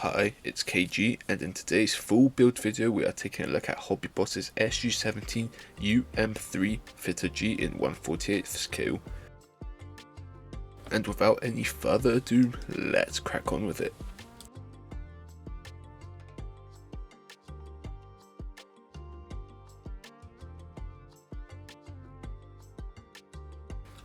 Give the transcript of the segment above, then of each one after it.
Hi, it's KG, and in today's full build video we are taking a look at Hobbyboss's Su-17UM3 Fitter G in 1/48th scale. And without any further ado, let's crack on with it.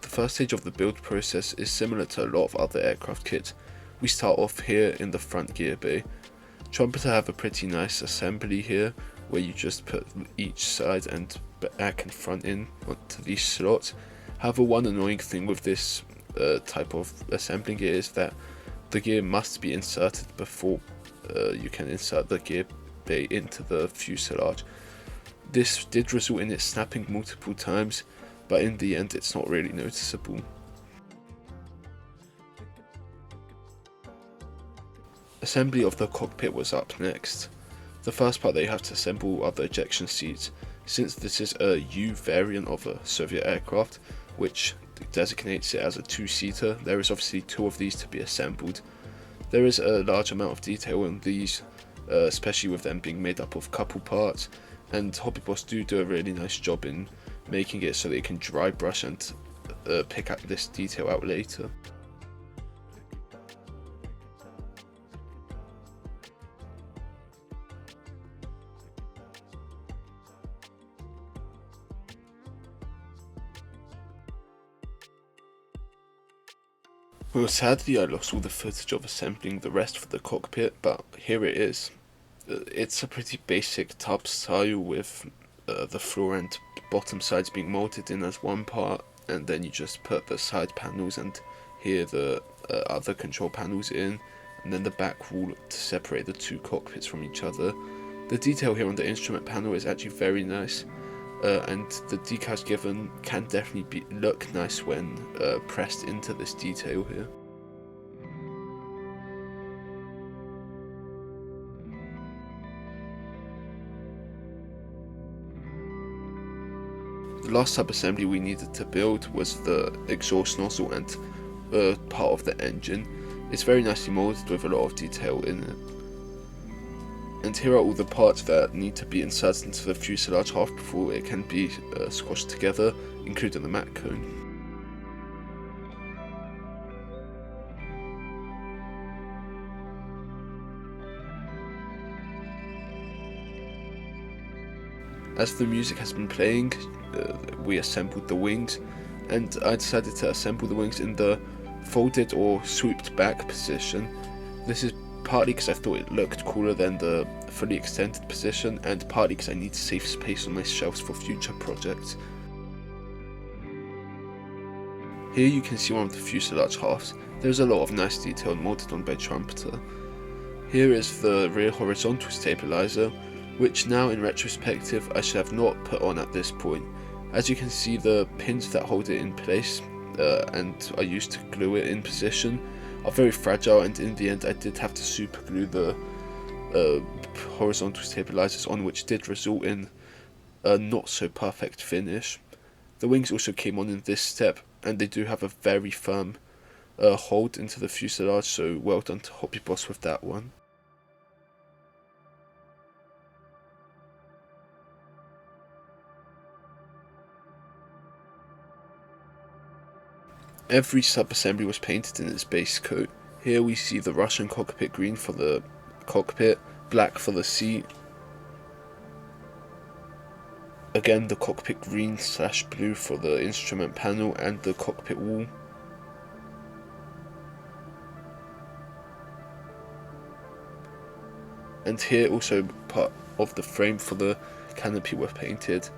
The first stage of the build process is similar to a lot of other aircraft kits. We start off here in the front gear bay. Trumpeter have a pretty nice assembly here, where you just put each side and back and front in onto these slots. However, one annoying thing with this type of assembling gear is that the gear must be inserted before you can insert the gear bay into the fuselage. This did result in it snapping multiple times, but in the end it's not really noticeable. Assembly of the cockpit was up next. The first part that you have to assemble are the ejection seats. Since this is a U variant of a Soviet aircraft, which designates it as a two-seater, there is obviously two of these to be assembled. There is a large amount of detail in these, especially with them being made up of couple parts, and Hobbyboss do a really nice job in making it so that you can dry brush and pick up this detail out later. Well, sadly I lost all the footage of assembling the rest for the cockpit, but here it is. It's a pretty basic tub style with the floor and bottom sides being molded in as one part, and then you just put the side panels and here the other control panels in, and then the back wall to separate the two cockpits from each other. The detail here on the instrument panel is actually very nice. And the decals given can definitely look nice when pressed into this detail here. The last sub-assembly we needed to build was the exhaust nozzle and part of the engine. It's very nicely molded with a lot of detail in it. And here are all the parts that need to be inserted into the fuselage half before it can be squashed together, including the mat cone. As the music has been playing, we assembled the wings, and I decided to assemble the wings in the folded or swooped back position. This is partly because I thought it looked cooler than the fully extended position, and partly because I need to save space on my shelves for future projects. Here you can see one of the fuselage halves. There's a lot of nice detail molded on by Trumpeter. Here is the rear horizontal stabilizer, which now in retrospective I should have not put on at this point. As you can see, the pins that hold it in place and are used to glue it in position are very fragile, and in the end I did have to super glue the horizontal stabilizers on, which did result in a not so perfect finish. The wings also came on in this step, and they do have a very firm hold into the fuselage, so well done to Hobbyboss with that one. Every sub-assembly was painted in its base coat. Here we see the Russian cockpit green for the cockpit, black for the seat. Again the cockpit green / blue for the instrument panel and the cockpit wall. And here also part of the frame for the canopy were painted.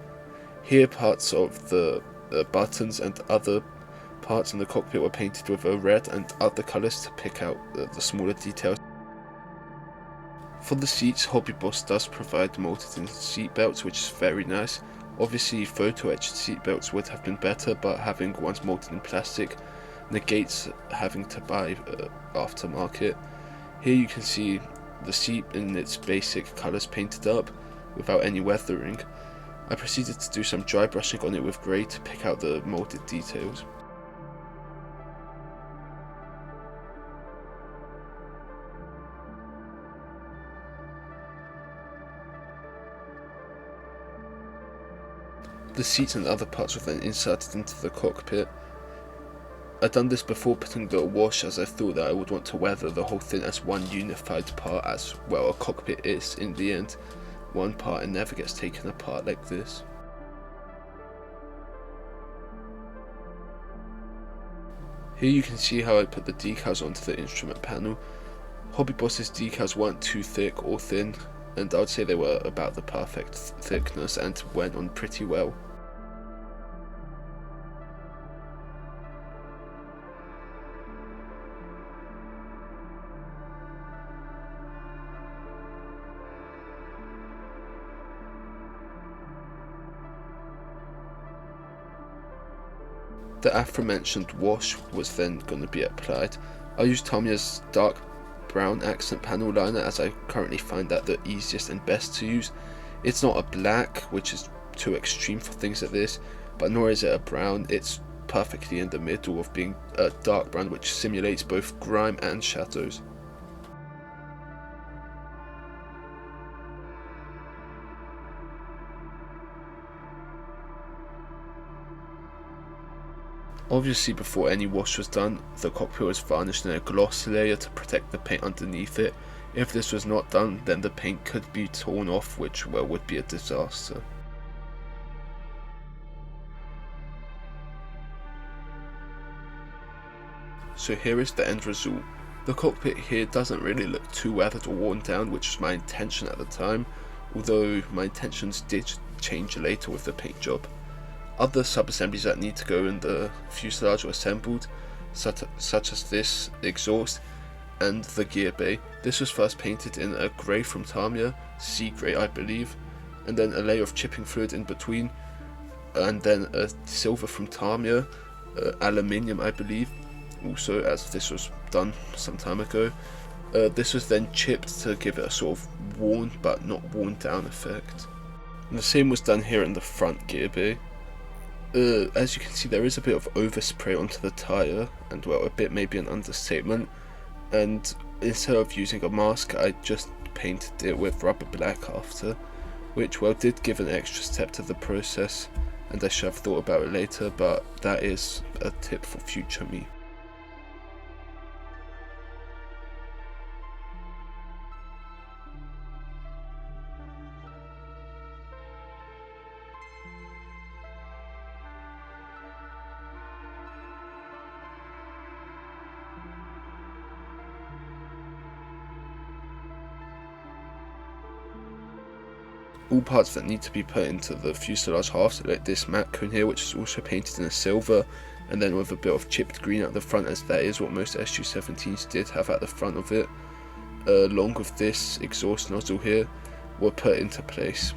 Here parts of the buttons and other parts in the cockpit were painted with a red and other colours to pick out the smaller details. For the seats, Hobbyboss does provide molded in seat belts, which is very nice. Obviously photo etched seat belts would have been better, but having ones molded in plastic negates having to buy aftermarket. Here you can see the seat in its basic colours painted up without any weathering. I proceeded to do some dry brushing on it with grey to pick out the molded details. The seats and other parts were then inserted into the cockpit. I'd done this before putting the wash, as I thought that I would want to weather the whole thing as one unified part, as well a cockpit is in the end one part and never gets taken apart like this. Here you can see how I put the decals onto the instrument panel. Hobbyboss's decals weren't too thick or thin, and I would say they were about the perfect thickness and went on pretty well. The aforementioned wash was then going to be applied. I used Tamiya's dark brown accent panel liner, as I currently find that the easiest and best to use. It's not a black, which is too extreme for things like this, but nor is it a brown. It's perfectly in the middle of being a dark brown, which simulates both grime and shadows. Obviously, before any wash was done, the cockpit was varnished in a gloss layer to protect the paint underneath it. If this was not done, then the paint could be torn off, which would be a disaster. So here is the end result. The cockpit here doesn't really look too weathered or worn down, which was my intention at the time, although my intentions did change later with the paint job. Other sub-assemblies that need to go in the fuselage were assembled, such as this exhaust and the gear bay. This was first painted in a grey from Tamiya, sea grey I believe, and then a layer of chipping fluid in between, and then a silver from Tamiya, aluminium I believe, also, as this was done some time ago. This was then chipped to give it a sort of worn but not worn down effect. And the same was done here in the front gear bay. As you can see, there is a bit of overspray onto the tyre, and well, a bit maybe an understatement, and instead of using a mask I just painted it with rubber black after, which well did give an extra step to the process, and I should have thought about it later, but that is a tip for future me. All parts that need to be put into the fuselage halves, like this mat cone here, which is also painted in a silver, and then with a bit of chipped green at the front, as that is what most Su-17s did have at the front of it, along with this exhaust nozzle here, were put into place.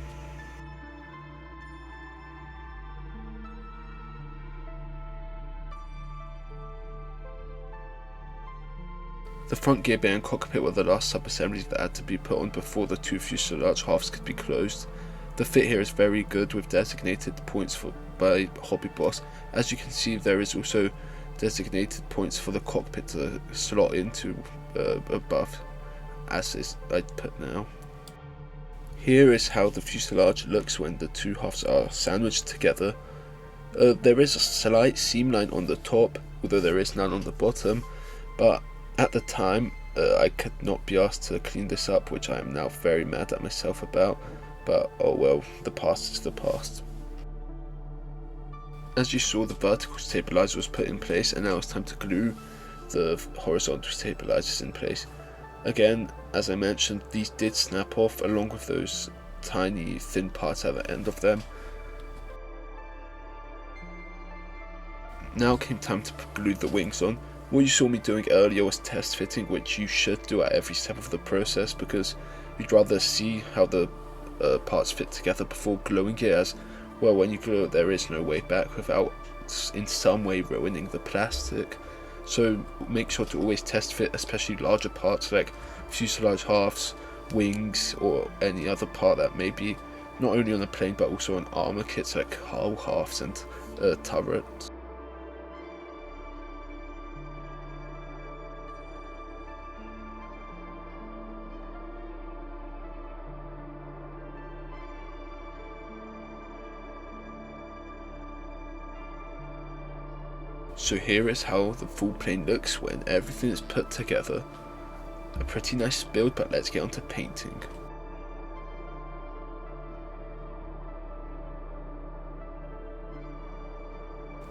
The front gear bay and cockpit were the last sub-assemblies that had to be put on before the two fuselage halves could be closed. The fit here is very good, with designated points by Hobbyboss. As you can see, there is also designated points for the cockpit to slot into above, as is I'd put now. Here is how the fuselage looks when the two halves are sandwiched together. There is a slight seam line on the top, although there is none on the bottom, but at the time, I could not be asked to clean this up, which I am now very mad at myself about, but oh well, the past is the past. As you saw, the vertical stabilizer was put in place, and now it's time to glue the horizontal stabilizers in place. Again, as I mentioned, these did snap off, along with those tiny thin parts at the end of them. Now came time to glue the wings on. What you saw me doing earlier was test fitting, which you should do at every step of the process, because you'd rather see how the parts fit together before gluing it, as well, when you glue it there is no way back without in some way ruining the plastic. So make sure to always test fit, especially larger parts like fuselage halves, wings, or any other part that may be not only on a plane but also on armor kits like hull halves and turrets. So here is how the full plane looks when everything is put together. A pretty nice build, but let's get on to painting.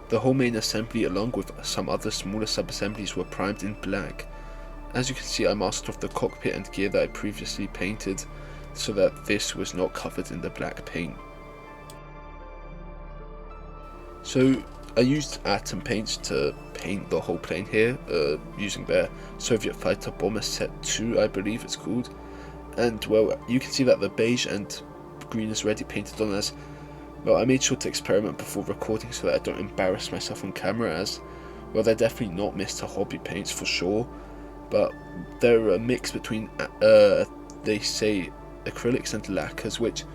The whole main assembly along with some other smaller sub-assemblies were primed in black. As you can see, I masked off the cockpit and gear that I previously painted so that this was not covered in the black paint. So I used atom paints to paint the whole plane here, using their Soviet fighter bomber set 2, I believe it's called. And well, you can see that the beige and green is already painted on, as well. I made sure to experiment before recording so that I don't embarrass myself on camera, as well they're definitely not Mr. Hobby paints for sure, but they're a mix between they say acrylics and lacquers, which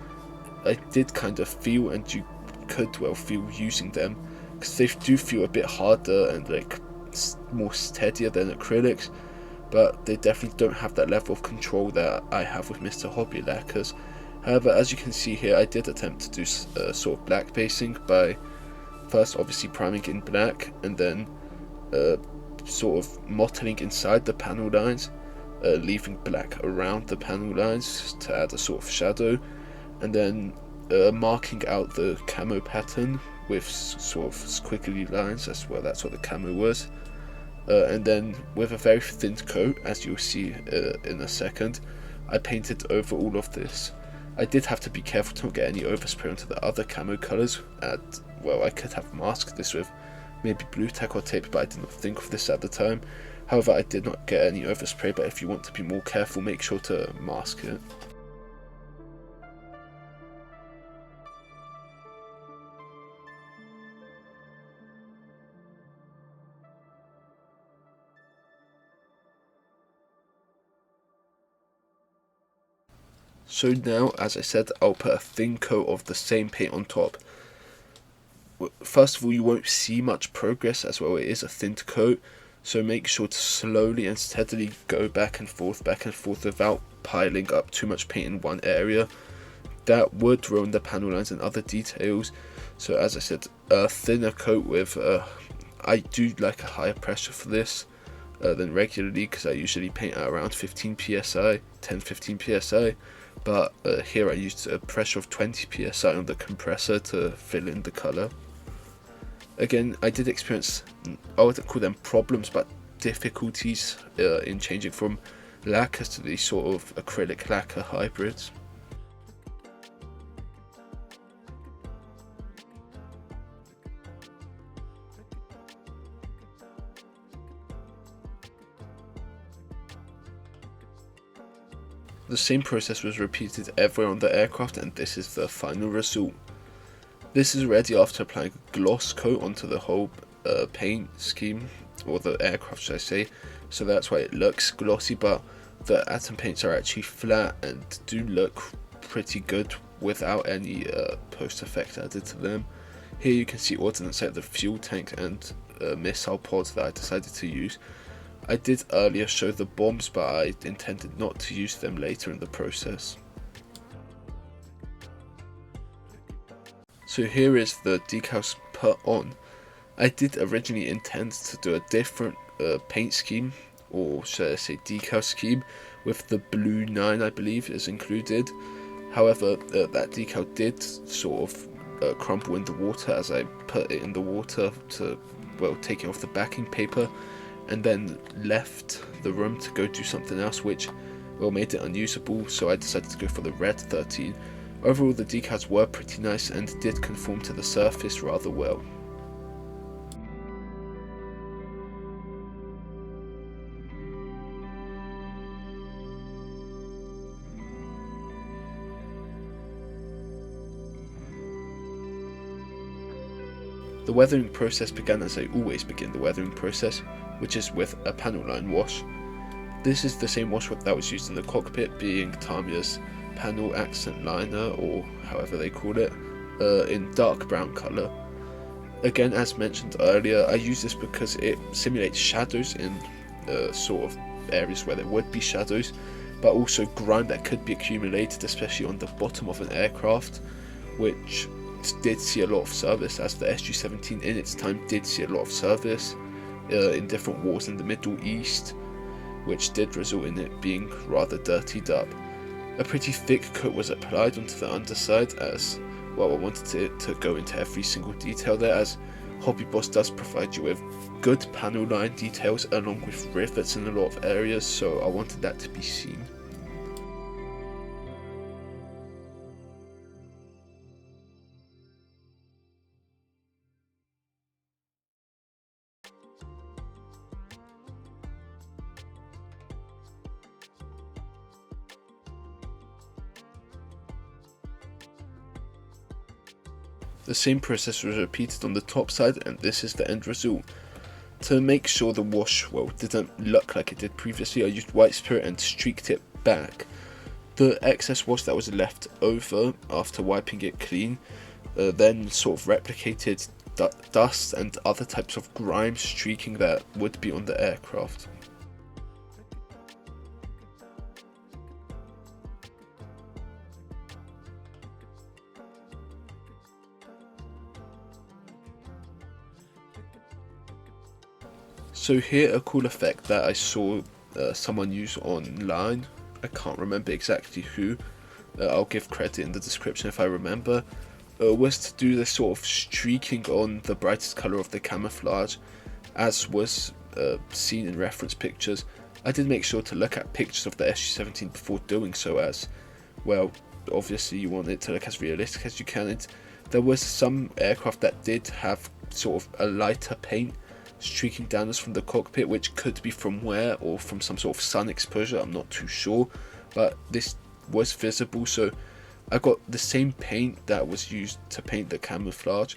I did kind of feel, and you could well feel using them, because they do feel a bit harder and like more steadier than acrylics, but they definitely don't have that level of control that I have with Mr. Hobby lacquers. However, as you can see here, I did attempt to do sort of black basing by first obviously priming in black and then sort of mottling inside the panel lines, leaving black around the panel lines to add a sort of shadow, and then marking out the camo pattern with sort of squiggly lines, as well that's what the camo was, and then with a very thin coat, as you'll see in a second, I painted over all of this. I did have to be careful to not get any overspray onto the other camo colours, and well, I could have masked this with maybe blue tack or tape, but I did not think of this at the time. However, I did not get any overspray, but if you want to be more careful, make sure to mask it. So now, as I said, I'll put a thin coat of the same paint on top. First of all, you won't see much progress, as well it is a thin coat, so make sure to slowly and steadily go back and forth without piling up too much paint in one area. That would ruin the panel lines and other details, so as I said, a thinner coat with, I do like a higher pressure for this than regularly, because I usually paint at around 15 psi, 10-15 psi. But here I used a pressure of 20 psi on the compressor to fill in the colour. Again, I did experience, I wouldn't call them problems, but difficulties in changing from lacquers to these sort of acrylic lacquer hybrids. The same process was repeated everywhere on the aircraft, and this is the final result. This is ready after applying a gloss coat onto the whole paint scheme, or the aircraft should I say, so that's why it looks glossy, but the atom paints are actually flat and do look pretty good without any post effect added to them. Here you can see ordnance like the fuel tank and missile pods that I decided to use. I did earlier show the bombs, but I intended not to use them later in the process. So here is the decals put on. I did originally intend to do a different paint scheme, or should I say decal scheme, with the blue 9 I believe is included. However, that decal did sort of crumble in the water as I put it in the water to, well, take it off the backing paper, and then left the room to go do something else, which well made it unusable, so I decided to go for the red 13. Overall, the decals were pretty nice and did conform to the surface rather well. The weathering process began as I always begin the weathering process, which is with a panel line wash. This is the same wash that was used in the cockpit, being Tamiya's panel accent liner, or however they call it, in dark brown colour. Again, as mentioned earlier, I use this because it simulates shadows in sort of areas where there would be shadows, but also grime that could be accumulated, especially on the bottom of an aircraft, which did see a lot of service, as the SU-17 in its time did see a lot of service in different wars in the Middle East, which did result in it being rather dirtied up. A pretty thick coat was applied onto the underside, as well. I wanted to go into every single detail there, as Hobbyboss does provide you with good panel line details along with rivets in a lot of areas, so I wanted that to be seen. The same process was repeated on the top side, and this is the end result. To make sure the wash didn't look like it did previously, I used white spirit and streaked it back. The excess wash that was left over after wiping it clean then sort of replicated dust and other types of grime streaking that would be on the aircraft. So here, a cool effect that I saw someone use online, I can't remember exactly who, I'll give credit in the description if I remember, was to do this sort of streaking on the brightest colour of the camouflage, as was seen in reference pictures. I did make sure to look at pictures of the SU-17 before doing so, as, well, obviously you want it to look as realistic as you can. There was some aircraft that did have sort of a lighter paint streaking down us from the cockpit, which could be from wear or from some sort of sun exposure, I'm not too sure, but this was visible. So I got the same paint that was used to paint the camouflage,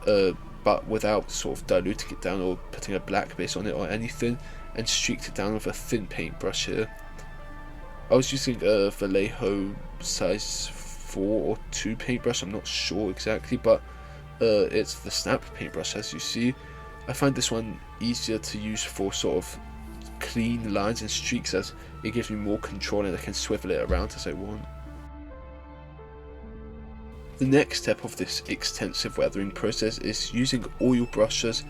but without sort of diluting it down or putting a black base on it or anything, and streaked it down with a thin paintbrush here. I was using a Vallejo size 4 or 2 paintbrush, I'm not sure exactly, but it's the snap paintbrush, as you see. I find this one easier to use for sort of clean lines and streaks, as it gives me more control and I can swivel it around as I want. The next step of this extensive weathering process is using oil brushes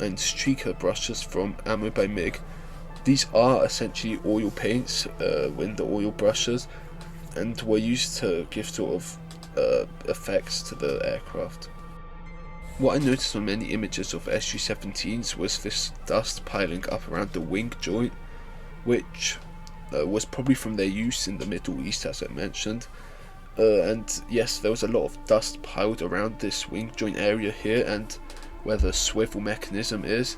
and streaker brushes from Ammo by MiG. These are essentially oil paints in the oil brushes, and were used to give sort of effects to the aircraft. What I noticed on many images of SU-17s was this dust piling up around the wing joint, which was probably from their use in the Middle East, as I mentioned. And yes, there was a lot of dust piled around this wing joint area here, and where the swivel mechanism is.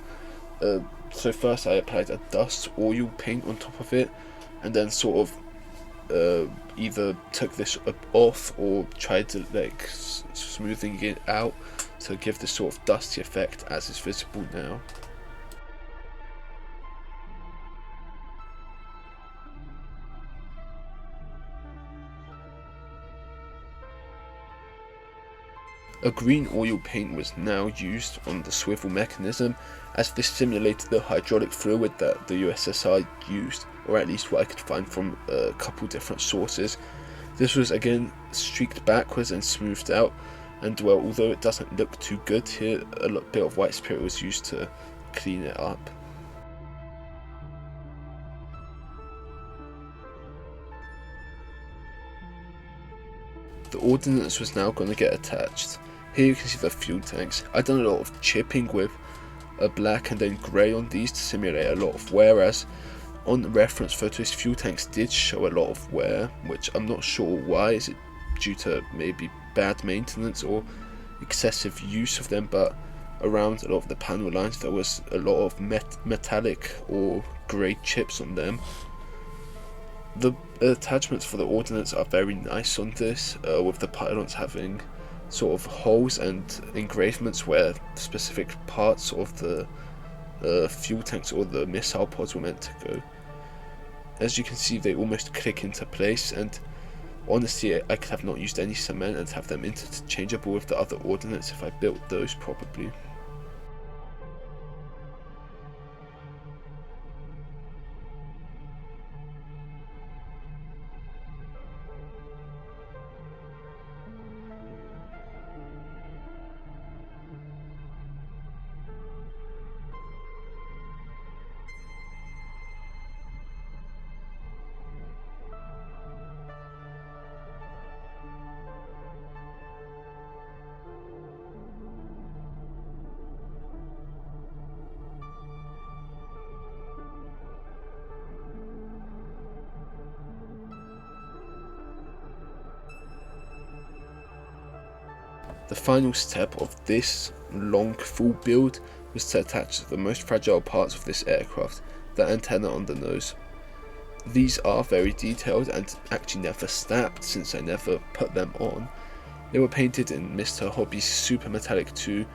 So first I applied a dust oil paint on top of it, and then sort of either took this off or tried to like smoothing it out to give this sort of dusty effect as is visible now. A green oil paint was now used on the swivel mechanism, as this simulated the hydraulic fluid that the USSR used, or at least what I could find from a couple different sources. This was again streaked backwards and smoothed out, and well, although it doesn't look too good here, a bit of white spirit was used to clean it up. The ordnance was now going to get attached. Here you can see the fuel tanks. I've done a lot of chipping with a black and then grey on these to simulate a lot of wear, as on the reference photos fuel tanks did show a lot of wear, which I'm not sure why. Is it due to maybe bad maintenance or excessive use of them? But around a lot of the panel lines there was a lot of metallic or grey chips on them. The attachments for the ordnance are very nice on this, with the pylons having sort of holes and engravements where specific parts of the fuel tanks or the missile pods were meant to go. As you can see, they almost click into place, and honestly I could have not used any cement and have them interchangeable with the other ordnance if I built those properly. The final step of this long full build was to attach the most fragile parts of this aircraft, the antenna on the nose. These are very detailed and actually never snapped since I never put them on. They were painted in Mr. Hobby's Super Metallic 2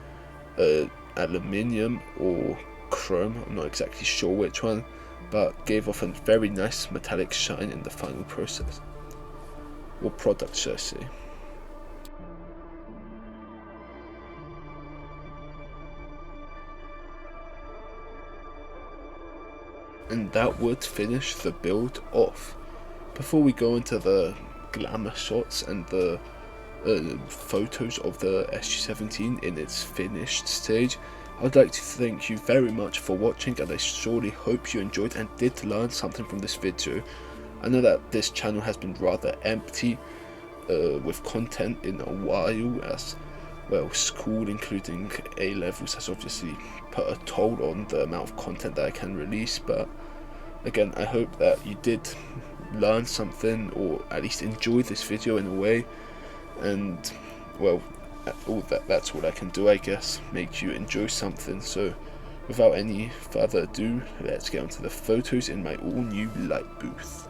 aluminium or chrome, I'm not exactly sure which one, but gave off a very nice metallic shine in the final process, or product should I say. And that would finish the build off. Before we go into the glamour shots and the photos of the SU-17 in its finished stage, I'd like to thank you very much for watching, and I surely hope you enjoyed and did learn something from this video. I know that this channel has been rather empty with content in a while, as well school including A levels has obviously put a toll on the amount of content that I can release, but again, I hope that you did learn something or at least enjoy this video in a way, and well, that's all I can do, I guess, make you enjoy something. So without any further ado, let's get onto the photos in my all new light booth.